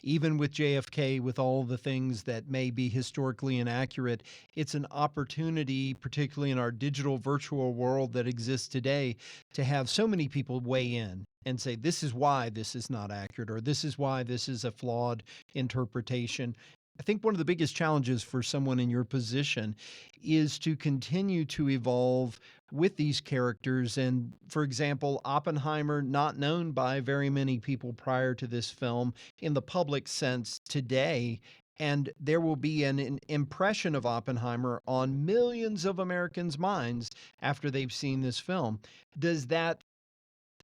Even with JFK, with all the things that may be historically inaccurate, it's an opportunity, particularly in our digital virtual world that exists today, to have so many people weigh in and say, this is why this is not accurate, or this is why this is a flawed interpretation. I think one of the biggest challenges for someone in your position is to continue to evolve with these characters. And for example, Oppenheimer, not known by very many people prior to this film in the public sense today. And there will be an impression of Oppenheimer on millions of Americans' minds after they've seen this film. Does that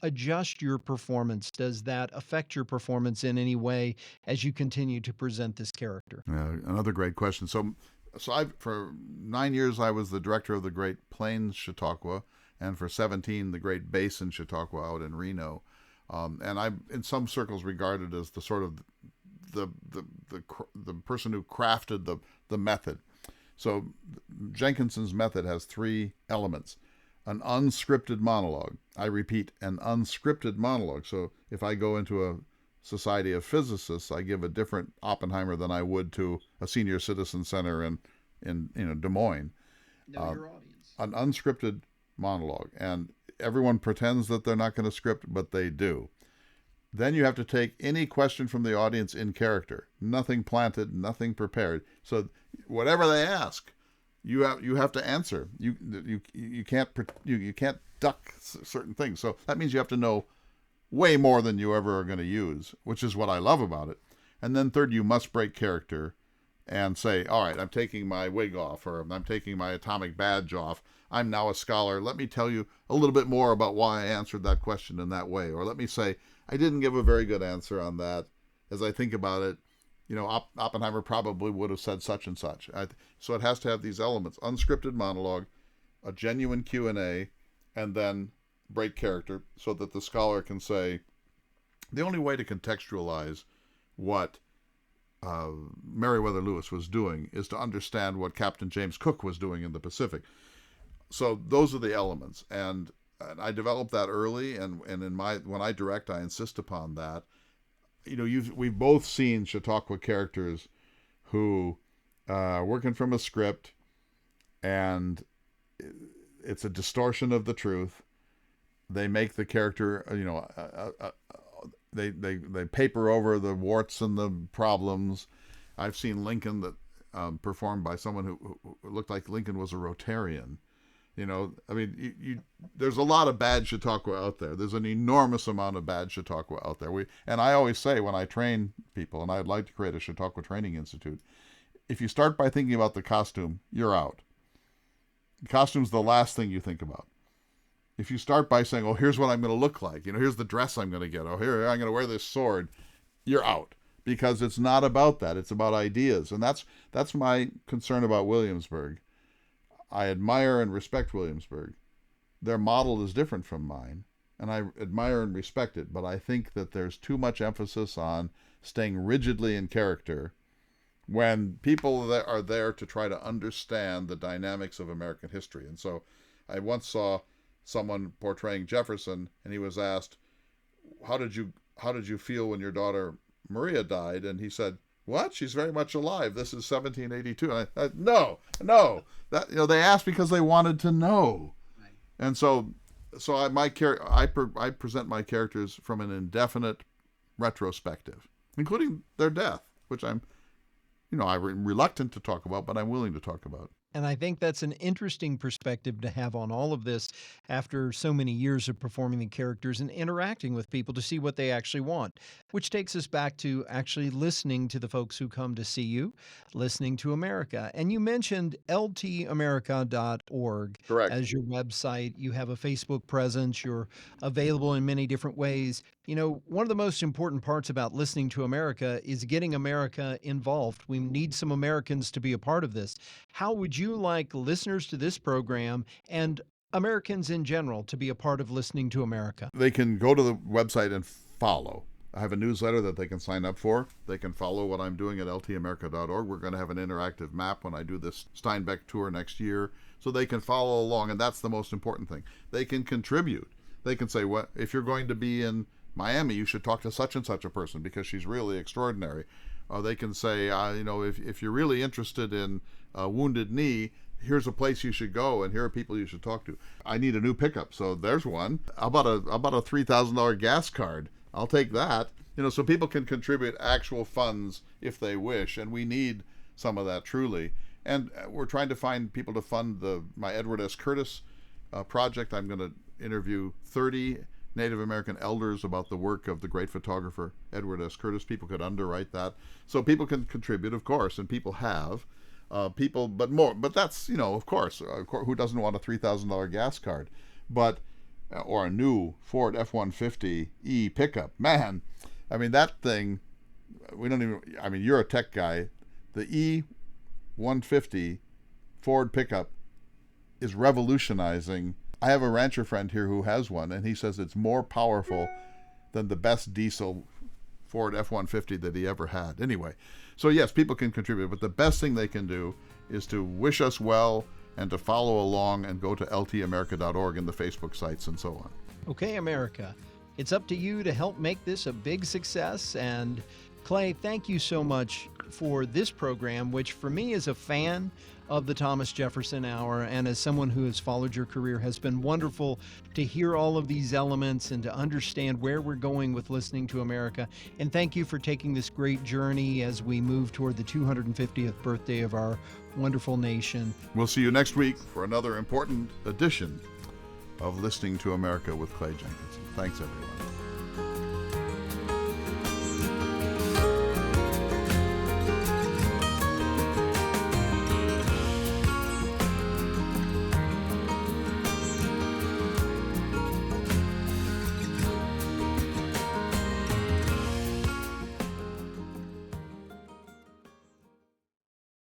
adjust your performance? Does that affect your performance in any way as you continue to present this character? Another great question. So For 9 years, I was the director of the Great Plains Chautauqua, and for 17, the Great Basin Chautauqua out in Reno. And I'm in some circles regarded as the sort of the person who crafted the method. So Jenkinson's method has three elements: an unscripted monologue. I repeat, an unscripted monologue. So if I go into a society of physicists, I give a different Oppenheimer than I would to a senior citizen center in Des Moines. Know your audience. An unscripted monologue, and everyone pretends that they're not going to script, but they do. Then you have to take any question from the audience in character. Nothing planted, nothing prepared. So whatever they ask, you have to answer. You can't duck certain things. So that means you have to know way more than you ever are going to use, which is what I love about it. And then third, you must break character and say, all right, I'm taking my wig off, or I'm taking my atomic badge off. I'm now a scholar. Let me tell you a little bit more about why I answered that question in that way. Or let me say, I didn't give a very good answer on that. As I think about it, Oppenheimer probably would have said such and such. So it has to have these elements: unscripted monologue, a genuine Q&A, and then break character, so that the scholar can say, the only way to contextualize what Meriwether Lewis was doing is to understand what Captain James Cook was doing in the Pacific. So those are the elements, and I developed that early, and when I direct, I insist upon that. We've both seen Chautauqua characters who are working from a script, and it's a distortion of the truth. They make the character, they paper over the warts and the problems. I've seen Lincoln that performed by someone who looked like Lincoln was a Rotarian. There's a lot of bad Chautauqua out there. There's an enormous amount of bad Chautauqua out there. And I always say, when I train people, and I'd like to create a Chautauqua Training Institute, if you start by thinking about the costume, you're out. The costume's the last thing you think about. If you start by saying, oh, here's what I'm going to look like, here's the dress I'm going to get, oh, here I'm going to wear this sword, you're out. Because it's not about that. It's about ideas. And that's my concern about Williamsburg. I admire and respect Williamsburg. Their model is different from mine, and I admire and respect it, but I think that there's too much emphasis on staying rigidly in character when people that are there to try to understand the dynamics of American history. And so I once saw someone portraying Jefferson, and he was asked, how did you feel when your daughter Maria died? And he said, what? She's very much alive. This is 1782. And no. That they asked because they wanted to know. Right. And so I present my characters from an indefinite retrospective, including their death, which I'm reluctant to talk about, but I'm willing to talk about. And I think that's an interesting perspective to have on all of this after so many years of performing the characters and interacting with people to see what they actually want, which takes us back to actually listening to the folks who come to see you, listening to America. And you mentioned ltamerica.org. Correct. As your website. You have a Facebook presence. You're available in many different ways. One of the most important parts about listening to America is getting America involved. We need some Americans to be a part of this. How would you like listeners to this program and Americans in general to be a part of listening to America? They can go to the website and follow. I have a newsletter that they can sign up for. They can follow what I'm doing at ltamerica.org. We're going to have an interactive map when I do this Steinbeck tour next year, so they can follow along, and that's the most important thing. They can contribute. They can say, well, if you're going to be in Miami, you should talk to such and such a person because she's really extraordinary. Or they can say, if you're really interested in a Wounded Knee, here's a place you should go, and here are people you should talk to. I need a new pickup, so there's one. How about a $3,000 gas card? I'll take that. So people can contribute actual funds if they wish, and we need some of that truly. And we're trying to find people to fund my Edward S. Curtis project. I'm going to interview 30 Native American elders about the work of the great photographer Edward S. Curtis. People could underwrite that. So people can contribute, of course, and people have. But that's, of course, who doesn't want a $3,000 gas card? Or a new Ford F-150E pickup. Man, that thing, you're a tech guy. The E F-150 Ford pickup is revolutionizing. I have a rancher friend here who has one, and he says it's more powerful than the best diesel Ford F-150 that he ever had. Anyway, so yes, people can contribute, but the best thing they can do is to wish us well and to follow along and go to ltamerica.org and the Facebook sites and so on. Okay, America, it's up to you to help make this a big success. And Clay, thank you so much for this program, which for me as a fan of the Thomas Jefferson Hour and as someone who has followed your career has been wonderful to hear all of these elements and to understand where we're going with listening to America. And thank you for taking this great journey as we move toward the 250th birthday of our wonderful nation. We'll see you next week for another important edition of Listening to America with Clay Jenkinson. Thanks, everyone.